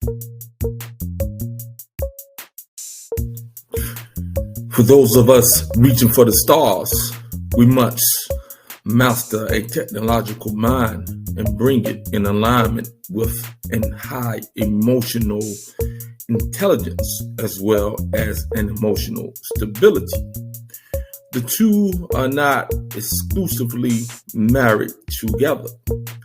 For those of us reaching for the stars, we must master a technological mind and bring it in alignment with a high emotional intelligence as well as an emotional stability. The two are not exclusively married together.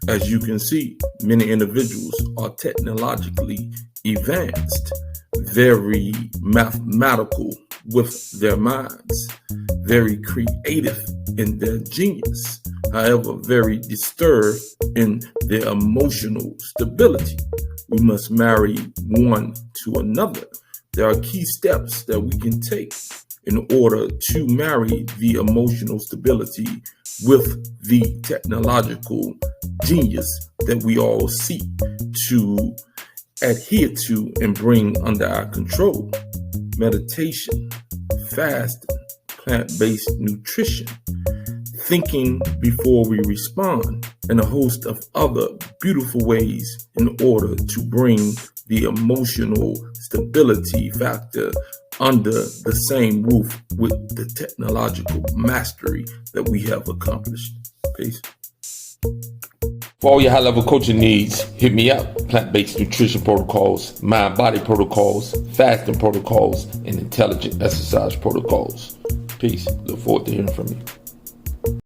As you can see, many individuals are technologically advanced, very mathematical with their minds, very creative in their genius, however, very disturbed in their emotional stability. We must marry one to another. There are key steps that we can take in order to marry the emotional stability with the technological genius that we all seek to adhere to and bring under our control. Meditation, fasting, plant-based nutrition, thinking before we respond, and a host of other beautiful ways in order to bring the emotional stability factor under the same roof with the technological mastery that we have accomplished. Peace. For all your high-level coaching needs, hit me up. Plant-based nutrition protocols, mind-body protocols, fasting protocols, and intelligent exercise protocols. Peace. Look forward to hearing from you.